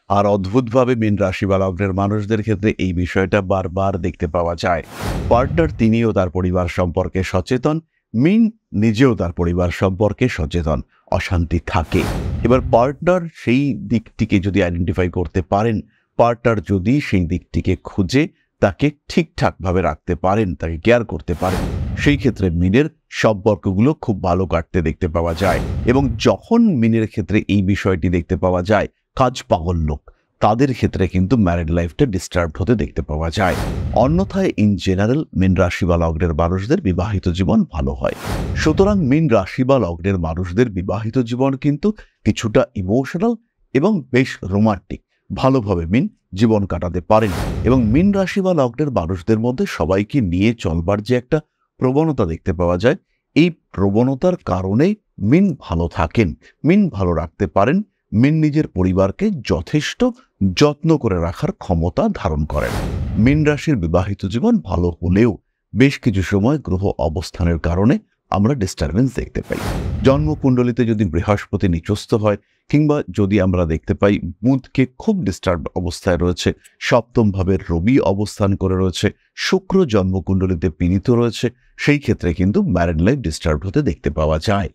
আর অদ্ভুতভাবে মীন রাশি বা লগ্নের মানুষদের ক্ষেত্রে এই বিষয়টা বারবার দেখতে পাওয়া যায়। পার্টনার তিনিও তার পরিবার সম্পর্কে সচেতন, মীন নিজেও তার পরিবার সম্পর্কে সচেতন, অশান্তি থাকে। এবার পার্টনার সেই দিকটিকে যদি আইডেন্টিফাই করতে পারেন, পার্টনার যদি সেই দিকটিকে খুঁজে তাকে ঠিকঠাকভাবে রাখতে পারেন, তাকে কেয়ার করতে পারেন, সেই ক্ষেত্রে মীনের সম্পর্কগুলো খুব ভালো কাটতে দেখতে পাওয়া যায়। এবং যখন মীনের ক্ষেত্রে এই বিষয়টি দেখতে পাওয়া যায়, কাজ পাগল লোক, তাদের ক্ষেত্রে কিন্তু ম্যারিড লাইফটা ডিস্টার্ব হতে দেখতে পাওয়া যায়। অন্যথায় ইন জেনারেল মীন রাশি বা লগ্নের মানুষদের বিবাহিত জীবন ভালো হয়। সুতরাং মীন রাশি বা লগ্নের মানুষদের বিবাহিত জীবন কিন্তু কিছুটা ইমোশনাল এবং বেশ রোমান্টিক, ভালোভাবে মীন জীবন কাটাতে পারেন। এবং মীন রাশি বা লগ্নের মানুষদের মধ্যে সবাইকে নিয়ে চলবার যে একটা প্রবণতা দেখতে পাওয়া যায়, এই প্রবণতার কারণে মীন ভালো থাকেন, মীন ভালো রাখতে পারেন, মীন নিজের পরিবারকে যথেষ্ট যত্ন করে রাখার ক্ষমতা ধারণ করেন। মীন রাশির বিবাহিত জীবন ভালো হলেও বেশ কিছু সময় গ্রহ অবস্থানের কারণে আমরা ডিস্টারবেন্স দেখতে পাই। জন্মকুণ্ডলিতে যদি বৃহস্পতি নিচস্থ হয়, কিংবা যদি আমরা দেখতে পাই বুধকে খুব ডিস্টার্ব অবস্থায় রয়েছে, সপ্তম ভাবের রবি অবস্থান করে রয়েছে, শুক্র জন্মকুণ্ডলিতে পীড়িত রয়েছে, সেই ক্ষেত্রে কিন্তু ম্যারিড লাইফ ডিস্টার্ব হতে দেখতে পাওয়া যায়।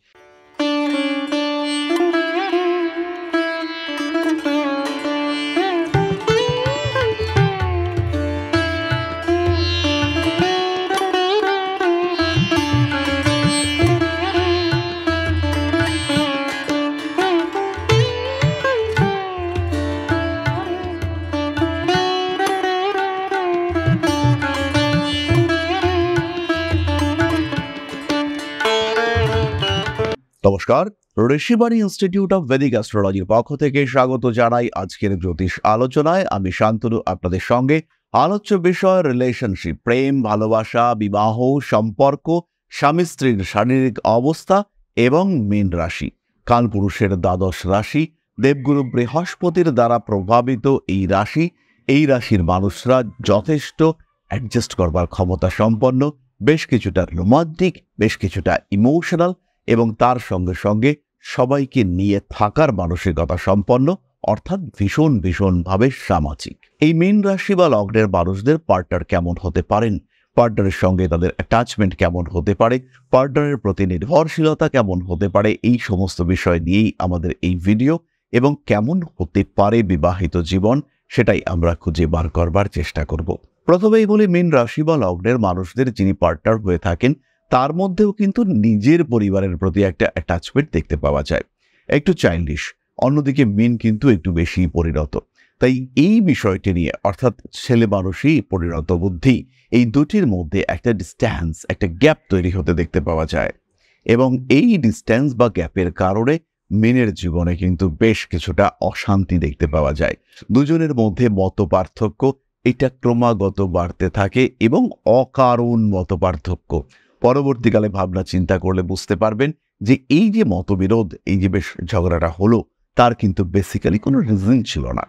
নমস্কার, ঋষিবাণী ইনস্টিটিউট অফ ভেদিক অ্যাস্ট্রোলজির পক্ষ থেকে স্বাগত জানাই আজকের জ্যোতিষ আলোচনায়। আমি শান্তনু আপনাদের সঙ্গে। আলোচ্য বিষয় রিলেশনশিপ, প্রেম, ভালোবাসা, বিবাহ, সম্পর্ক, স্বামী স্ত্রীর শারীরিক অবস্থা এবং মীন রাশি, কালপুরুষের দ্বাদশ রাশি, দেবগুরু বৃহস্পতির দ্বারা প্রভাবিত এই রাশির মানুষরা যথেষ্ট অ্যাডজাস্ট করবার ক্ষমতা সম্পন্ন, বেশ কিছুটা রোমান্টিক, বেশ কিছুটা ইমোশনাল এবং তার সঙ্গে সঙ্গে সবাইকে নিয়ে থাকার মানসিকতা সম্পন্ন, অর্থাৎ ভীষণভাবে সামাজিক। এই মীন রাশি বা লগ্নের মানুষদের পার্টনার কেমন হতে পারেন, পার্টনারের সঙ্গে তাদের অ্যাটাচমেন্ট কেমন হতে পারে, পার্টনারের প্রতি নির্ভরশীলতা কেমন হতে পারে, এই সমস্ত বিষয় নিয়েই আমাদের এই ভিডিও। এবং কেমন হতে পারে বিবাহিত জীবন, সেটাই আমরা খুঁজে বার করবার চেষ্টা করব। প্রথমেই বলি, মীন রাশি বা লগ্নের মানুষদের যিনি পার্টনার হয়ে থাকেন, তার মধ্যেও কিন্তু নিজের পরিবারের প্রতি একটা অ্যাটাচমেন্ট দেখতে পাওয়া যায়, একটু চাইল্ডিশ। অন্যদিকে মীন কিন্তু একটু বেশি পরিণত। তাই এই বিষয়টি নিয়ে, অর্থাৎ ছেলে মানুষই পরিণত বুদ্ধি, এই দুটির মধ্যে একটা ডিস্ট্যান্স, একটা গ্যাপ তৈরি হতে দেখতে পাওয়া যায়। এবং এই ডিস্ট্যান্স বা গ্যাপের কারণে মীনের জীবনে কিন্তু বেশ কিছুটা অশান্তি দেখতে পাওয়া যায়। দুজনের মধ্যে মত পার্থক্য এটা ক্রমাগত বাড়তে থাকে এবং অকারণ মত পার্থক্য। পরবর্তীকালে ভাবনা চিন্তা করলে বুঝতে পারবেন যে এই যে মতবিরোধ, এই যে বেশ ঝগড়াটা হলো, তার কিন্তু বেসিক্যালি কোনো রিজন ছিল না।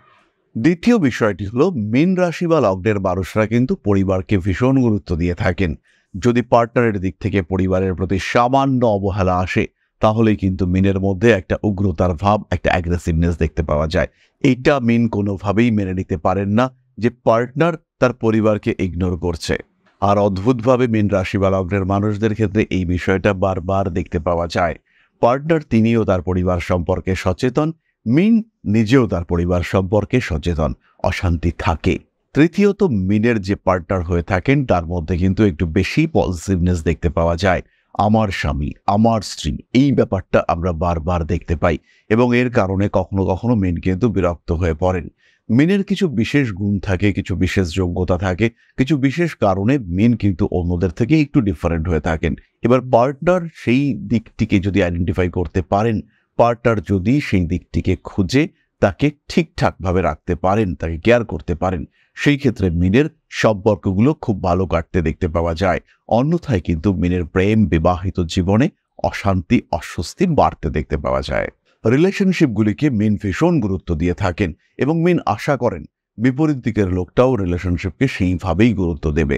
দ্বিতীয় বিষয়টি হলো, মীন রাশি বা লগ্নের মানুষরা কিন্তু পরিবারকে ভীষণ গুরুত্ব দিয়ে থাকেন। যদি পার্টনারের দিক থেকে পরিবারের প্রতি সামান্য অবহেলা আসে, তাহলেই কিন্তু মীনের মধ্যে একটা উগ্রতার ভাব, একটা অ্যাগ্রেসিভনেস দেখতে পাওয়া যায়। এইটা মীন কোনোভাবেই মেনে নিতে পারেন না যে পার্টনার তার পরিবারকে ইগনোর করছে। আর অদ্ভুতভাবে মীন রাশি বা লগ্নের মানুষদের ক্ষেত্রে এই বিষয়টা বারবার দেখতে পাওয়া যায়। পার্টনার তিনিও তার পরিবার সম্পর্কে সচেতন, মীন নিজেও তার পরিবার সম্পর্কে সচেতন, অশান্তি থাকে। তৃতীয়ত, মীনের যে পার্টনার হয়ে থাকেন তার মধ্যে কিন্তু একটু বেশি পজিটিভনেস দেখতে পাওয়া যায়। আমার স্বামী, আমার স্ত্রী, এই ব্যাপারটা আমরা বারবার দেখতে পাই এবং এর কারণে কখনো কখনো মীন কিন্তু বিরক্ত হয়ে পড়েন। মীনের কিছু বিশেষ গুণ থাকে, কিছু বিশেষ যোগ্যতা থাকে, কিছু বিশেষ কারণে মীন কিন্তু অন্যদের থেকে একটু ডিফারেন্ট হয়ে থাকেন। এবার পার্টনার সেই দিকটিকে যদি আইডেন্টিফাই করতে পারেন, পার্টনার যদি সেই দিকটিকে খুঁজে তাকে ঠিকঠাকভাবে রাখতে পারেন, তাকে কেয়ার করতে পারেন, সেই ক্ষেত্রে মীনের সম্পর্কগুলো খুব ভালো কাটতে দেখতে পাওয়া যায়। অন্যথায় কিন্তু মীনের প্রেম, বিবাহিত জীবনে অশান্তি, অস্বস্তি বাড়তে দেখতে পাওয়া যায়। রিলেশনশিপগুলিকে মীন ভীষণ গুরুত্ব দিয়ে থাকেন এবং মীন আশা করেন বিপরীত দিকের লোকটাও রিলেশনশিপকে সেইভাবেই গুরুত্ব দেবে।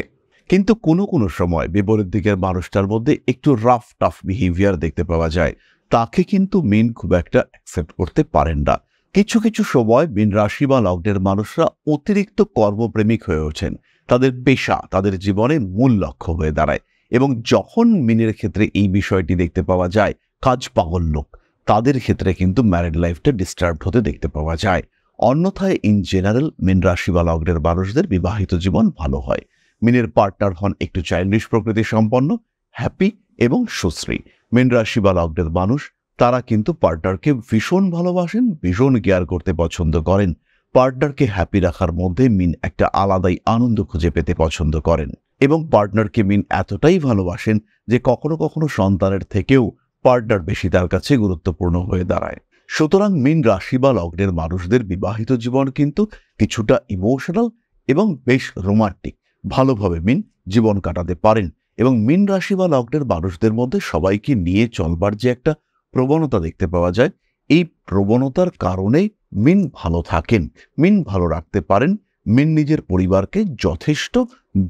কিন্তু কোনো সময় বিপরীত দিকের মানুষটার মধ্যে একটু রাফ টাফ বিহেভিয়ার দেখতে পাওয়া যায়, তাকে কিন্তু মীন খুব একটা অ্যাকসেপ্ট করতে পারেন না। কিছু কিছু সময় মীন রাশি বা লগ্নের মানুষরা অতিরিক্ত কর্মপ্রেমিক হয়ে ওঠেন। তাদের পেশা তাদের জীবনে মূল লক্ষ্য হয়ে দাঁড়ায়, এবং যখন মীনের ক্ষেত্রে এই বিষয়টি দেখতে পাওয়া যায়, কাজ পাগল লোক, তাদের ক্ষেত্রে কিন্তু ম্যারিড লাইফটা ডিস্টার্ব হতে দেখতে পাওয়া যায়। অন্যথায় ইন জেনারেল মীন রাশি বা লগ্নের মানুষদের বিবাহিত জীবন ভালো হয়। মীনের পার্টনার হন একটু চাইল্ডিশ প্রকৃতি সম্পন্ন, হ্যাপি এবং সুশ্রী। মীন রাশি বা লগ্নের মানুষ তারা কিন্তু পার্টনারকে ভীষণ ভালোবাসেন, ভীষণ কেয়ার করতে পছন্দ করেন। পার্টনারকে হ্যাপি রাখার মধ্যে মীন একটা আলাদাই আনন্দ খুঁজে পেতে পছন্দ করেন, এবং পার্টনারকে মীন এতটাই ভালোবাসেন যে কখনো কখনো সন্তানের থেকেও পার্টনার বেশি তার কাছে গুরুত্বপূর্ণ হয়ে দাঁড়ায়। সুতরাং মীন রাশি বা লগ্নের মানুষদের বিবাহিত জীবন কিন্তু কিছুটা ইমোশনাল এবং বেশ রোমান্টিক, ভালোভাবে মীন জীবন কাটাতে পারেন। এবং মীন রাশি বা লগ্নের মানুষদের মধ্যে সবাইকে নিয়ে চলবার যে একটা প্রবণতা দেখতে পাওয়া যায়, এই প্রবণতার কারণে মীন ভালো থাকেন, মীন ভালো রাখতে পারেন। মীন নিজের পরিবারকে যথেষ্ট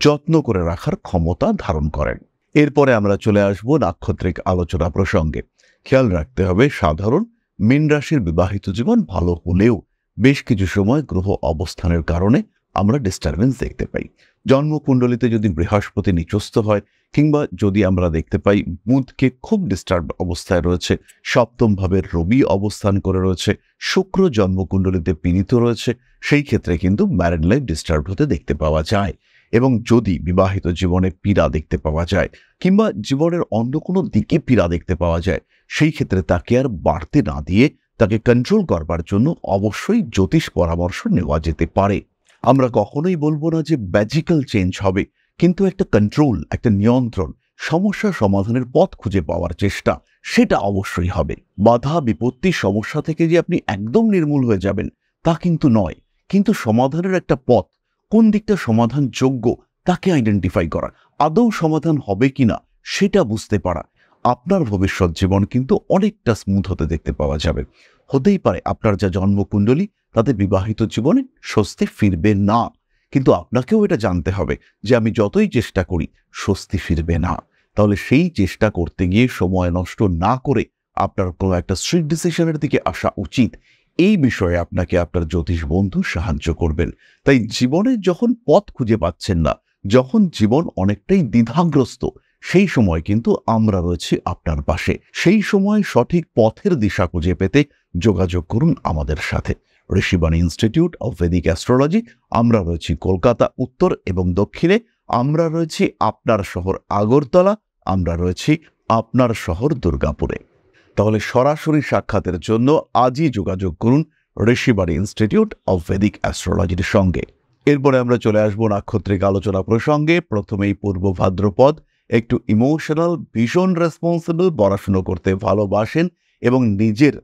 যত্ন করে রাখার ক্ষমতা ধারণ করেন। এরপরে আমরা চলে আসব নাক্ষত্রিক আলোচনা প্রসঙ্গে। খেয়াল রাখতে হবে, সাধারণ মীন রাশির বিবাহিত জীবন ভালো হলেও বেশ কিছু সময় গ্রহ অবস্থানের কারণে আমরা ডিস্টারবেন্স দেখতে পাই। জন্মকুণ্ডলিতে যদি বৃহস্পতি নিচস্থ হয়, কিংবা যদি আমরা দেখতে পাই বুধকে খুব ডিস্টার্ব অবস্থায় রয়েছে, সপ্তম ভাবের রবি অবস্থান করে রয়েছে, শুক্র জন্মকুণ্ডলিতে পীড়িত রয়েছে, সেই ক্ষেত্রে কিন্তু ম্যারিড লাইফ ডিস্টার্ব হতে দেখতে পাওয়া যায়। এবং যদি বিবাহিত জীবনে পীড়া দেখতে পাওয়া যায়, কিংবা জীবনের অন্য কোনো দিকে পীড়া দেখতে পাওয়া যায়, সেই ক্ষেত্রে তাকে আর বাড়তে না দিয়ে তাকে কন্ট্রোল করবার জন্য অবশ্যই জ্যোতিষ পরামর্শ নেওয়া যেতে পারে। আমরা কখনোই বলবো না যে ম্যাজিক্যাল চেঞ্জ হবে, কিন্তু একটা কন্ট্রোল, একটা নিয়ন্ত্রণ, সমস্যা সমাধানের পথ খুঁজে পাওয়ার চেষ্টা, সেটা অবশ্যই হবে। বাধা বিপত্তি সমস্যা থেকে যে আপনি একদম নির্মূল হয়ে যাবেন তা কিন্তু নয়, কিন্তু সমাধানের একটা পথ, কোন দিকটা সমাধান যোগ্য তাকে আইডেন্টিফাই করা, আদৌ সমাধান হবে কিনা সেটা বুঝতে পারা, আপনার ভবিষ্যৎ জীবন কিন্তু অনেকটা স্মুথ হতে দেখতে পাওয়া যাবে। হতেই পারে আপনার যা জন্মকুণ্ডলী তাতে বিবাহিত জীবনে স্বস্তি ফিরবে না, কিন্তু আপনাকেও এটা জানতে হবে যে আমি যতই চেষ্টা করি স্বস্তি ফিরবে না। তাহলে সেই চেষ্টা করতে গিয়ে সময় নষ্ট না করে আপনার কোনো একটা স্ট্রিক্ট ডিসিশনের দিকে আসা উচিত। এই বিষয়ে আপনাকে আপনার জ্যোতিষ বন্ধু সাহায্য করবেন। তাই জীবনে যখন পথ খুঁজে পাচ্ছেন না, যখন জীবন অনেকটাই দ্বিধাগ্রস্ত, সেই সময় কিন্তু আমরা রয়েছি আপনার পাশে। সেই সময় সঠিক পথের দিশা খুঁজে পেতে যোগাযোগ করুন আমাদের সাথে। Rishibani institute of Vedic astrology, আমরা রয়েছি কলকাতা উত্তর এবং দক্ষিণে, আমরা রয়েছি আপনার শহর আগরতলা, আমরা রয়েছি আপনার শহর দুর্গাপুরে। তাহলে সরাসরি সাক্ষাতের জন্য আজই যোগাযোগ করুন ঋষিবাণী ইনস্টিটিউট অফ ভেদিক অ্যাস্ট্রোলজির সঙ্গে। এরপরে আমরা চলে আসবো নাক্ষত্রিক আলোচনা প্রসঙ্গে। প্রথমেই পূর্ব ভাদ্রপদ, একটু ইমোশনাল, ভীষণ রেসপন্সিবল, পড়াশুনো করতে ভালোবাসেন এবং নিজের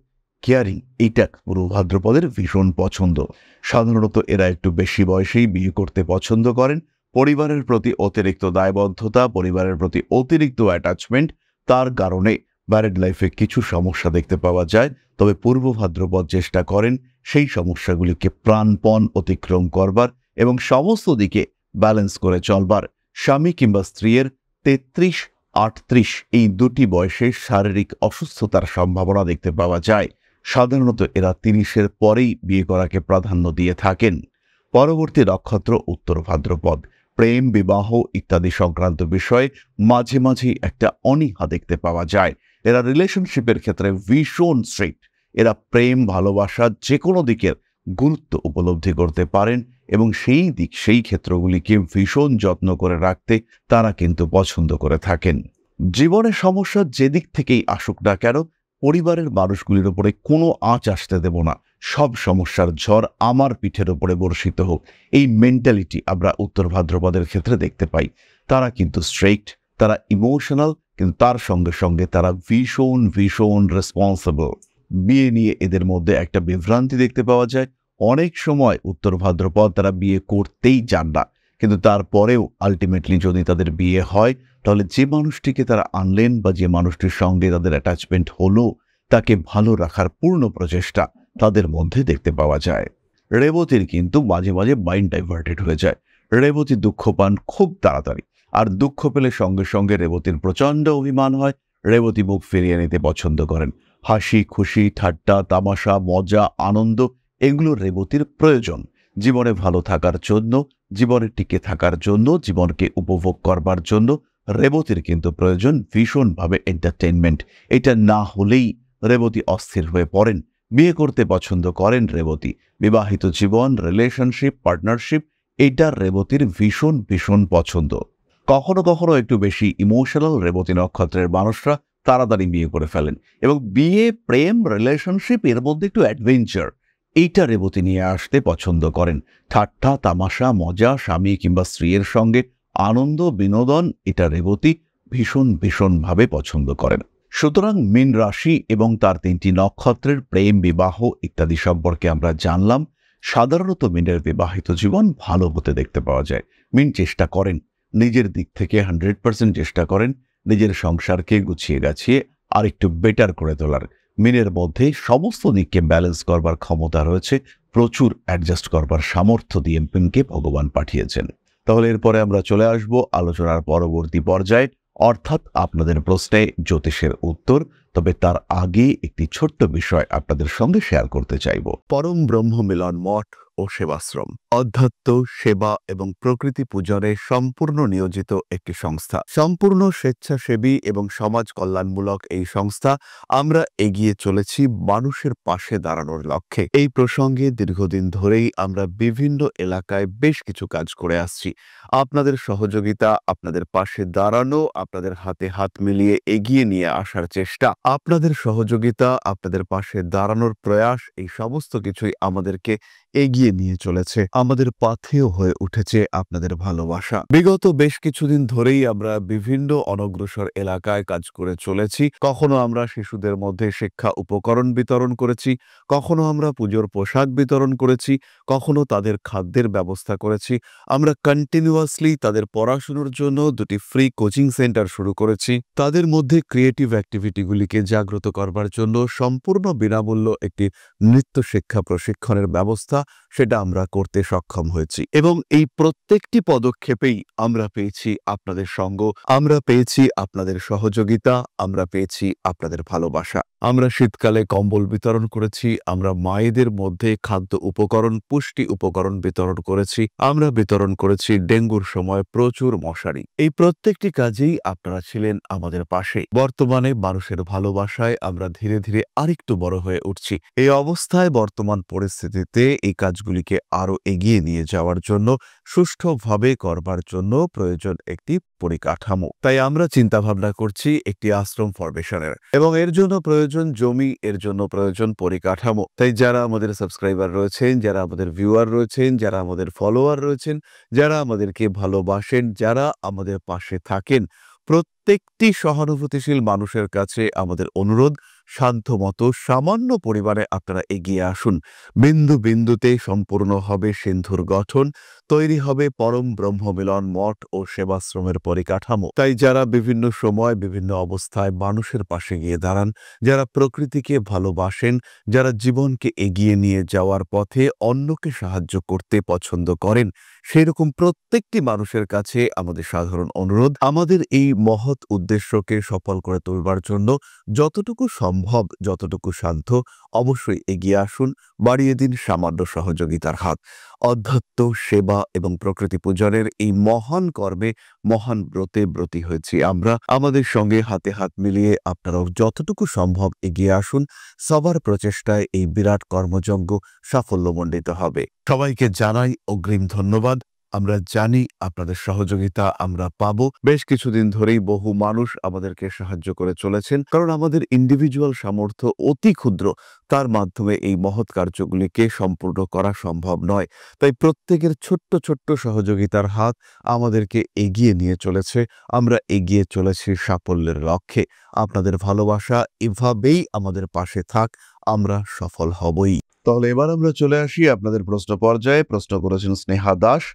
কেয়ারিং, এইটা পূর্ব ভাদ্রপদের ভীষণ পছন্দ। সাধারণত এরা একটু বেশি বয়সেই বিয়ে করতে পছন্দ করেন। পরিবারের প্রতি অতিরিক্ত দায়বদ্ধতা, পরিবারের প্রতি অতিরিক্ত অ্যাটাচমেন্ট, তার কারণে ম্যারিড লাইফে কিছু সমস্যা দেখতে পাওয়া যায়। তবে পূর্ব ভাদ্রপদ চেষ্টা করেন সেই সমস্যাগুলিকে প্রাণপণ অতিক্রম করবার এবং সমস্ত দিকে ব্যালেন্স করে চলবার। স্বামী কিংবা স্ত্রীর 33-38 এই দুটি বয়সে শারীরিক অসুস্থতার সম্ভাবনা দেখতে পাওয়া যায়। সাধারণত এরা 30-এর পরেই বিয়ে করাকে প্রাধান্য দিয়ে থাকেন। পরবর্তী নক্ষত্র উত্তর ভাদ্রপদ। প্রেম, বিবাহ ইত্যাদি সংক্রান্ত বিষয়ে মাঝে মাঝেই একটা অনীহা দেখতে পাওয়া যায়। এরা রিলেশনশিপের ক্ষেত্রে ভীষণ স্ট্রিক্ট। এরা প্রেম, ভালোবাসা যে কোনো দিকের গুরুত্ব উপলব্ধি করতে পারেন এবং সেই দিক, সেই ক্ষেত্রগুলিকে ভীষণ যত্ন করে রাখতে তারা কিন্তু পছন্দ করে থাকেন। জীবনের সমস্যা যেদিক থেকেই আসুক না কেন, পরিবারের মানুষগুলির উপরে কোনো আঁচ আসতে দেব না, সব সমস্যার ঝড় আমার পিঠের উপরে বর্ষিত হোক, এই মেন্টালিটি আমরা উত্তর ভাদ্রপদের ক্ষেত্রে দেখতে পাই। তারা কিন্তু স্ট্রিক্ট, তারা ইমোশনাল, কিন্তু তার সঙ্গে সঙ্গে তারা ভীষণ ভীষণ রেসপন্সিবল। বিয়ে নিয়ে এদের মধ্যে একটা বিভ্রান্তি দেখতে পাওয়া যায়। অনেক সময় উত্তর ভাদ্রপদ তারা বিয়ে করতেই চান না, কিন্তু তারপরেও আলটিমেটলি যদি তাদের বিয়ে হয়, তাহলে যে মানুষটিকে তারা আনলেন বা যে মানুষটির সঙ্গে তাদের অ্যাটাচমেন্ট হলো, তাকে ভালো রাখার পূর্ণ প্রচেষ্টা তাদের মধ্যে দেখতে পাওয়া যায়। রেবতীর কিন্তু মাঝে মাঝে মাইন্ড ডাইভার্টেড হয়ে যায়। রেবতী দুঃখ পান খুব তাড়াতাড়ি, আর দুঃখ পেলে সঙ্গে সঙ্গে রেবতীর প্রচণ্ড অভিমান হয়। রেবতী মুখ ফিরিয়ে নিতে পছন্দ করেন। হাসি খুশি ঠাট্টা তামাশা মজা আনন্দ এগুলো রেবতীর প্রয়োজন। জীবনে ভালো থাকার জন্য, জীবনে টিকে থাকার জন্য, জীবনকে উপভোগ করবার জন্য রেবতীর কিন্তু প্রয়োজন ভীষণভাবে এন্টারটেইনমেন্ট। এটা না হলেই রেবতী অস্থির হয়ে পড়েন। বিয়ে করতে পছন্দ করেন রেবতী। বিবাহিত জীবন, রিলেশনশিপ, পার্টনারশিপ এটা রেবতীর ভীষণ ভীষণ পছন্দ। কখনো কখনো একটু বেশি ইমোশনাল রেবতী নক্ষত্রের মানুষরা তাড়াতাড়ি বিয়ে করে ফেলেন এবং বিয়ে, প্রেম, রিলেশনশিপ এর মধ্যে একটু অ্যাডভেঞ্চার এইটা রেবতী নিয়ে আসতে পছন্দ করেন। ঠাট্টা তামাশা মজা, স্বামী কিংবা স্ত্রীর সঙ্গে আনন্দ বিনোদন এটা রেবতী ভীষণ ভীষণভাবে পছন্দ করেন। সুতরাং মীন রাশি এবং তার 3টি নক্ষত্রের প্রেম, বিবাহ ইত্যাদি সম্পর্কে আমরা জানলাম। সাধারণত মীনের বিবাহিত জীবন ভালো হতে দেখতে পাওয়া যায়। মীন চেষ্টা করেন, নিজের দিক থেকে 100% চেষ্টা করেন নিজের সংসারকে গুছিয়ে গাছিয়ে আর একটু বেটার করে তোলার। মীনের মধ্যে সমস্ত দিককে ব্যালেন্স করবার ক্ষমতা রয়েছে, প্রচুর অ্যাডজাস্ট করবার সামর্থ্য দিয়ে মীনকে ভগবান পাঠিয়েছেন। তাহলে এরপরে আমরা চলে আসব আলোচনার পরবর্তী পর্যায়ে, অর্থাৎ আপনাদের প্রশ্নে জ্যোতিষের উত্তর। তবে তার আগে একটি ছোট্ট বিষয় আপনাদের সঙ্গে শেয়ার করতে চাইব। পরম ব্রহ্ম মিলন মঠ ও সেবাশ্রম অধ্যাত্ম, সেবা এবং প্রকৃতি পূজনে সম্পূর্ণ নিয়োজিত একটি সংস্থা। সম্পূর্ণ স্বেচ্ছাসেবী এবং সমাজ কল্যাণমূলক এই সংস্থা আমরা এগিয়ে চলেছি মানুষের পাশে দাঁড়ানোর লক্ষ্যে। এই প্রসঙ্গে দীর্ঘদিন ধরেই আমরা বিভিন্ন এলাকায় বেশ কিছু কাজ করে আসছি। আপনাদের সহযোগিতা, আপনাদের পাশে দাঁড়ানো, আপনাদের হাতে হাত মিলিয়ে এগিয়ে নিয়ে আসার চেষ্টা, আপনাদের সহযোগিতা, আপনাদের পাশে দাঁড়ানোর প্রয়াস, এই সমস্ত কিছুই আমাদেরকে এগিয়ে নিয়ে চলেছে। আমাদের পাথেয় হয়ে উঠেছে আপনাদের ভালোবাসা। বিগত বেশ কিছুদিন ধরেই আমরা বিভিন্ন অনগ্রসর এলাকায় কাজ করে চলেছি। কখনো আমরা শিশুদের মধ্যে শিক্ষা উপকরণ বিতরণ করেছি, কখনো আমরা পুজোর পোশাক বিতরণ করেছি, কখনো তাদের খাদ্যের ব্যবস্থা করেছি। আমরা কন্টিনিউয়াসলি তাদের পড়াশোনার জন্য 2টি ফ্রি কোচিং সেন্টার শুরু করেছি। তাদের মধ্যে ক্রিয়েটিভ অ্যাক্টিভিটিগুলিকে জাগ্রত করবার জন্য সম্পূর্ণ বিনামূল্য একটি নৃত্য শিক্ষা প্রশিক্ষণের ব্যবস্থা সেটা আমরা করতে সক্ষম হয়েছি। এবং এই প্রত্যেকটি পদক্ষেপেই আমরা পেয়েছি আপনাদের সঙ্গ, আমরা পেয়েছি আপনাদের সহযোগিতা, আমরা পেয়েছি আপনাদের ভালোবাসা। আমরা শীতকালে কম্বল বিতরণ করেছি, আমরা মায়েদের মধ্যে খাদ্য উপকরণ, পুষ্টি উপকরণ বিতরণ করেছি, আমরা বিতরণ করেছি ডেঙ্গুর সময় প্রচুর মশারি। এই প্রত্যেকটি কাজেই আপনারা ছিলেন আমাদের পাশে। বর্তমানে মানুষের ভালোবাসায় আমরা ধীরে ধীরে আরেকটু বড় হয়ে উঠছি। এই অবস্থায় বর্তমান পরিস্থিতিতে এই কাজগুলিকে আরো এগিয়ে নিয়ে যাওয়ার জন্য, সুষ্ঠুভাবে করবার জন্য প্রয়োজন একটি পরিকাঠামো। তাই আমরা চিন্তা ভাবনা করছি একটি আশ্রম ফরমেশনের, এবং এর জন্য প্রয়োজন জমি, এর জন্য প্রয়োজন পরিকাঠামো। তাই যারা আমাদের সাবস্ক্রাইবার রয়েছেন, যারা আমাদের ভিউয়ার রয়েছেন, যারা আমাদের ফলোয়ার রয়েছেন, যারা আমাদেরকে ভালোবাসেন, যারা আমাদের পাশে থাকেন, প্রত্যেকটি সহানুভূতিশীল মানুষের কাছে আমাদের অনুরোধ, সাধ্যমতো সামান্য পরিমাণে আপনারা এগিয়ে আসুন। বিন্দু বিন্দুতে সম্পূর্ণ হবে সিন্ধুর গঠন, তৈরি হবে পরম ব্রহ্মমিলন মঠ ও সেবাশ্রমের পরিকাঠামো। তাই যারা বিভিন্ন সময় বিভিন্ন অবস্থায় মানুষের পাশে গিয়ে দাঁড়ান, যারা প্রকৃতিকে ভালোবাসেন, যারা জীবনকে এগিয়ে নিয়ে যাওয়ার পথে অন্যকে সাহায্য করতে পছন্দ করেন, সেই রকম প্রত্যেকটি মানুষের কাছে আমাদের সাধারণ অনুরোধ, আমাদের এই মহৎ উদ্দেশ্যকে সফল করে তুলবার জন্য যতটুকু সম্ভব, যতটুকু সাধ্য অবশ্যই এগিয়ে আসুন, বাড়িয়ে দিন সামান্য সহযোগিতার হাত। অধ্যাত্ম, সেবা এবং প্রকৃতি পূজনের এই মহান কর্মে, মহান ব্রতে ব্রতী হয়েছি আমরা। আমাদের সঙ্গে হাতে হাত মিলিয়ে আপনারাও যতটুকু সম্ভব এগিয়ে আসুন। সবার প্রচেষ্টায় এই বিরাট কর্মযজ্ঞ সাফল্যমণ্ডিত হবে। সবাইকে জানাই অগ্রিম ধন্যবাদ। আমরা জানি আপনাদের সহযোগিতা আমরা পাবো। বেশ কিছুদিন ধরেই বহু মানুষ আমাদেরকে সাহায্য করে চলেছেন, কারণ আমাদের ইন্ডিভিজুয়াল সামর্থ্য অতি ক্ষুদ্র, তার মাধ্যমে এই মহৎ কার্যগুলিকে সম্পূর্ণ করা সম্ভব নয়। তাই প্রত্যেকের ছোট্ট ছোট্ট সহযোগিতার হাত আমাদেরকে এগিয়ে নিয়ে চলেছে। আমরা এগিয়ে চলেছি সাফল্যের লক্ষ্যে। আপনাদের ভালোবাসা এভাবেই আমাদের পাশে থাক, আমরা সফল হবই। তাহলে এবার আমরা চলে আসি আপনাদের প্রশ্ন পর্যায়ে। প্রশ্ন করেছেন স্নেহা দাস,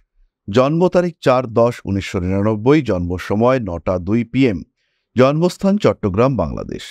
জন্ম তারিখ 4-10-1999, জন্ম সময় 9টা 2 PM, জন্মস্থান চট্টগ্রাম, বাংলাদেশ।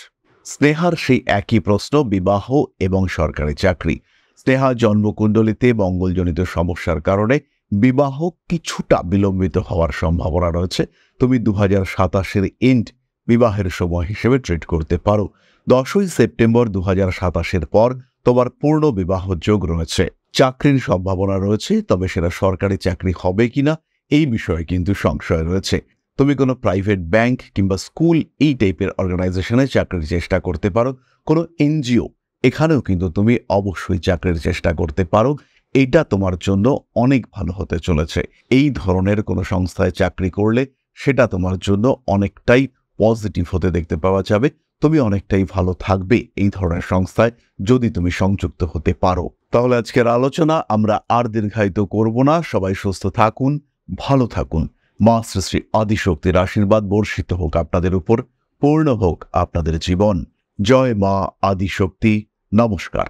স্নেহার সেই একই প্রশ্ন, বিবাহ এবং সরকারি চাকরি। স্নেহা জন্মকুণ্ডলিতে মঙ্গলজনিত সমস্যার কারণে বিবাহ কিছুটা বিলম্বিত হওয়ার সম্ভাবনা রয়েছে। তুমি 2027-এর এন্ড বিবাহের সময় হিসেবে ট্রিট করতে পারো। 10ই সেপ্টেম্বর 2027 পর তোমার পূর্ণ বিবাহ যোগ রয়েছে। চাকরির সম্ভাবনা রয়েছে, তবে সেটা সরকারি চাকরি হবে কিনা এই বিষয়ে কিন্তু সংশয় রয়েছে। তুমি কোনো প্রাইভেট ব্যাংক কিংবা স্কুল এই টাইপের অর্গানাইজেশনে চাকরির চেষ্টা করতে পারো। কোনো এনজিও, এখানেও কিন্তু তুমি অবশ্যই চাকরির চেষ্টা করতে পারো। এটা তোমার জন্য অনেক ভালো হতে চলেছে। এই ধরনের কোনো সংস্থায় চাকরি করলে সেটা তোমার জন্য অনেকটাই পজিটিভ হতে দেখতে পাওয়া যাবে। তুমি অনেকটাই ভালো থাকবে এই ধরনের সংস্থায় যদি তুমি সংযুক্ত হতে পারো। তাহলে আজকের আলোচনা আমরা আর দীর্ঘায়িত করব না। সবাই সুস্থ থাকুন, ভালো থাকুন। মা শ্রী শ্রী আদিশক্তির আশীর্বাদ বর্ষিত হোক আপনাদের উপর, পূর্ণ হোক আপনাদের জীবন। জয় মা আদিশক্তি। নমস্কার।